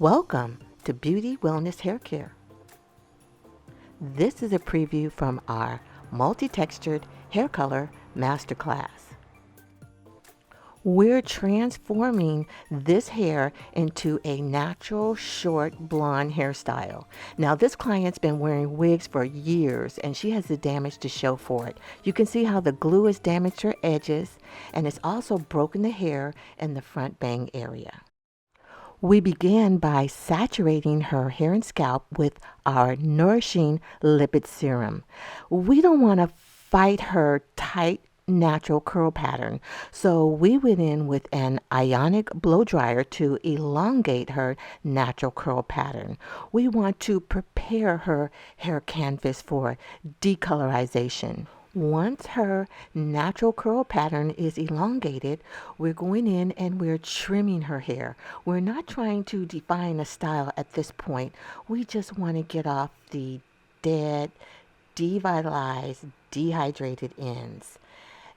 Welcome to Beauty Wellness Hair Care. This is a preview from our multi-textured hair color masterclass. We're transforming this hair into a natural short blonde hairstyle. Now this client's been wearing wigs for years and she has the damage to show for it. You can see how the glue has damaged her edges and it's also broken the hair in the front bang area. We began by saturating her hair and scalp with our Nourishing Lipid Serum. We don't want to fight her tight natural curl pattern, so we went in with an ionic blow dryer to elongate her natural curl pattern. We want to prepare her hair canvas for de-colorization. Once her natural curl pattern is elongated, we're going in and we're trimming her hair. We're not trying to define a style at this point. We just want to get off the dead, devitalized, dehydrated ends.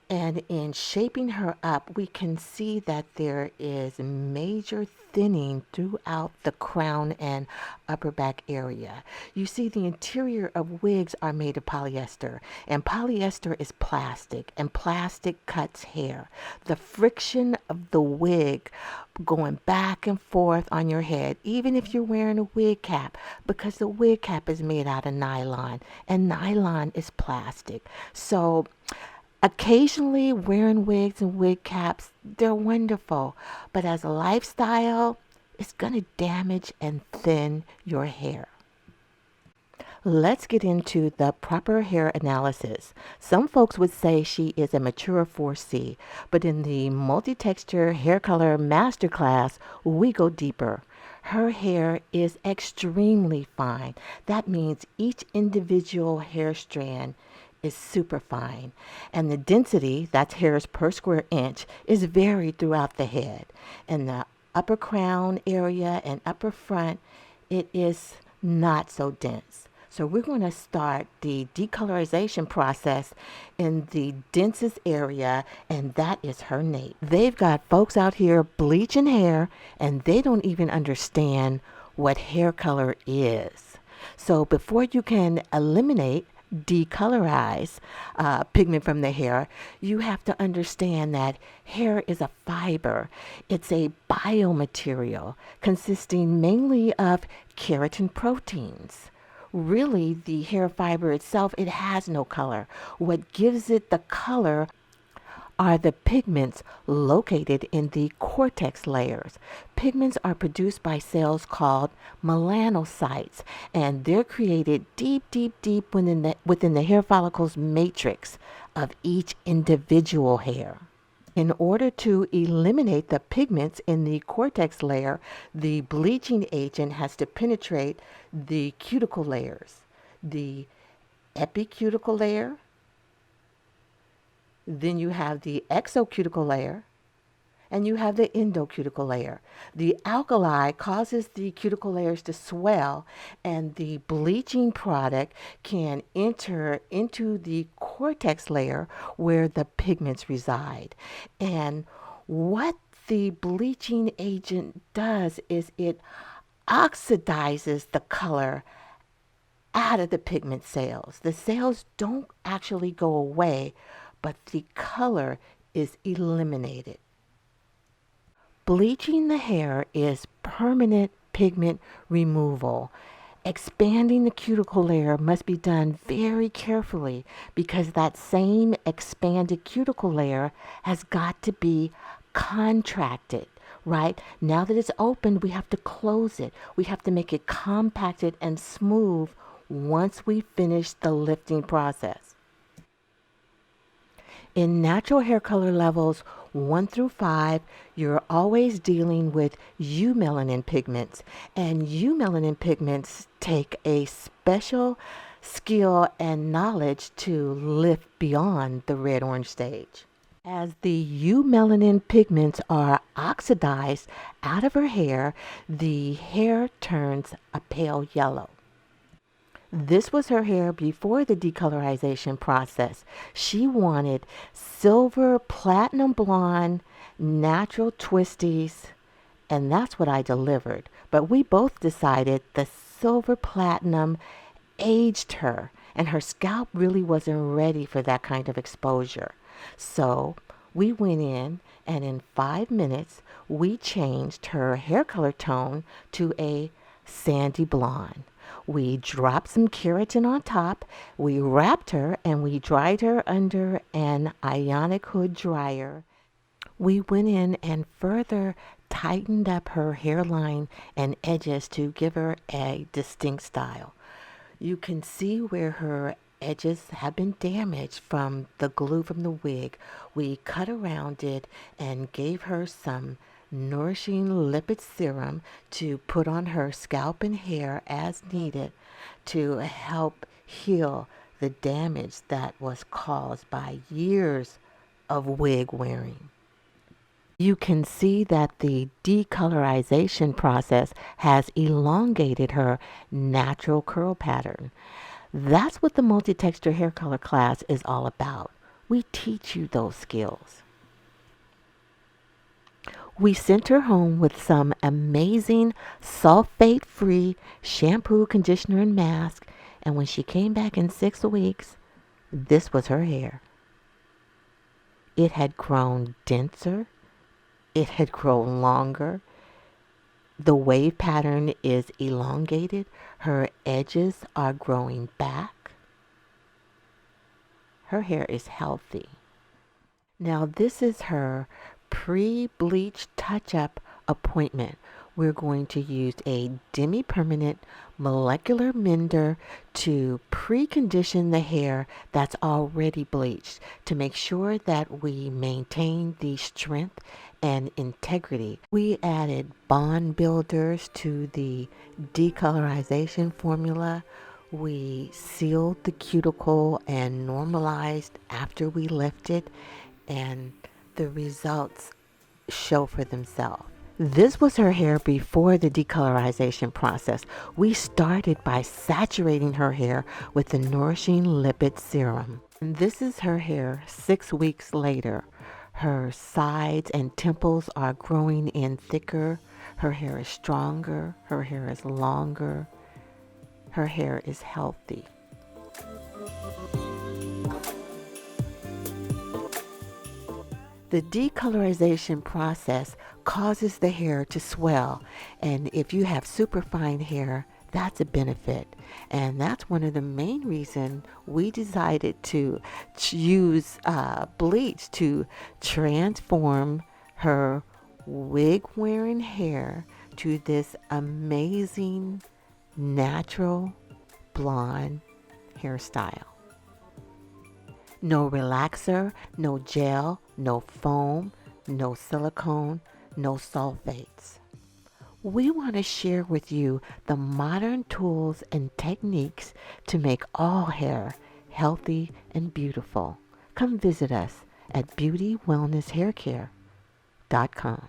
And in shaping her up, we can see that there is major thinning throughout the crown and upper back area. You see the interior of wigs are made of polyester, and polyester is plastic, and plastic cuts hair. The friction of the wig going back and forth on your head, even if you're wearing a wig cap, because the wig cap is made out of nylon, and nylon is plastic. So occasionally wearing wigs and wig caps, they're wonderful, but as a lifestyle, it's going to damage and thin your hair. Let's get into the proper hair analysis. Some folks would say she is a mature 4C, but in the multi-texture hair color masterclass, we go deeper. Her hair is extremely fine. That means each individual hair strand is super fine, and the density, that's hairs per square inch, is varied throughout the head. In the upper crown area and upper front, it is not so dense. So we're going to start the decolorization process in the densest area, and that is her nape. They've got folks out here bleaching hair and they don't even understand what hair color is. So before you can eliminate de-colorize pigment from the hair, you have to understand that hair is a fiber. It's a biomaterial consisting mainly of keratin proteins. Really, the hair fiber itself, it has no color. What gives it the color are the pigments located in the cortex layers. Pigments are produced by cells called melanocytes, and they're created deep within the hair follicles matrix of each individual hair. In order to eliminate the pigments in the cortex layer, the bleaching agent has to penetrate the cuticle layers, the epicuticle layer. Then you have the exocuticle layer, and you have the endocuticle layer. The alkali causes the cuticle layers to swell, and the bleaching product can enter into the cortex layer where the pigments reside. And what the bleaching agent does is it oxidizes the color out of the pigment cells. The cells don't actually go away, but the color is eliminated. Bleaching the hair is permanent pigment removal. Expanding the cuticle layer must be done very carefully because that same expanded cuticle layer has got to be contracted, right? Now that it's opened, we have to close it. We have to make it compacted and smooth once we finish the lifting process. In natural hair color levels 1 through 5, you're always dealing with eumelanin pigments. And eumelanin pigments take a special skill and knowledge to lift beyond the red-orange stage. As the eumelanin pigments are oxidized out of her hair, the hair turns a pale yellow. This was her hair before the decolorization process. She wanted silver, platinum blonde, natural twisties, and that's what I delivered. But we both decided the silver platinum aged her, and her scalp really wasn't ready for that kind of exposure. So we went in, and in 5 minutes, we changed her hair color tone to a sandy blonde. We dropped some keratin on top, we wrapped her, and we dried her under an ionic hood dryer. We went in and further tightened up her hairline and edges to give her a distinct style. You can see where her edges have been damaged from the glue from the wig. We cut around it and gave her some Nourishing Lipid Serum to put on her scalp and hair as needed to help heal the damage that was caused by years of wig wearing. You can see that the de-colorization process has elongated her natural curl pattern. That's what the multi-texture hair color class is all about. We teach you those skills. We sent her home with some amazing sulfate-free shampoo, conditioner, and mask. And when she came back in 6 weeks, this was her hair. It had grown denser. It had grown longer. The wave pattern is elongated. Her edges are growing back. Her hair is healthy. Now this is her pre-bleach touch-up appointment. We're going to use a demi-permanent molecular mender to precondition the hair that's already bleached to make sure that we maintain the strength and integrity. We added bond builders to the de-colorization formula. We sealed the cuticle and normalized after we lifted, and the results show for themselves. This was her hair before the decolorization process. We started by saturating her hair with the Nourishing Lipid Serum. And this is her hair 6 weeks later. Her sides and temples are growing in thicker. Her hair is stronger. Her hair is longer. Her hair is healthy. The decolorization process causes the hair to swell, and if you have superfine hair, that's a benefit. And that's one of the main reasons we decided to use bleach to transform her wig-wearing hair to this amazing natural blonde hairstyle. No relaxer, no gel, no foam, no silicone, no sulfates. We want to share with you the modern tools and techniques to make all hair healthy and beautiful. Come visit us at beautywellnesshaircare.com.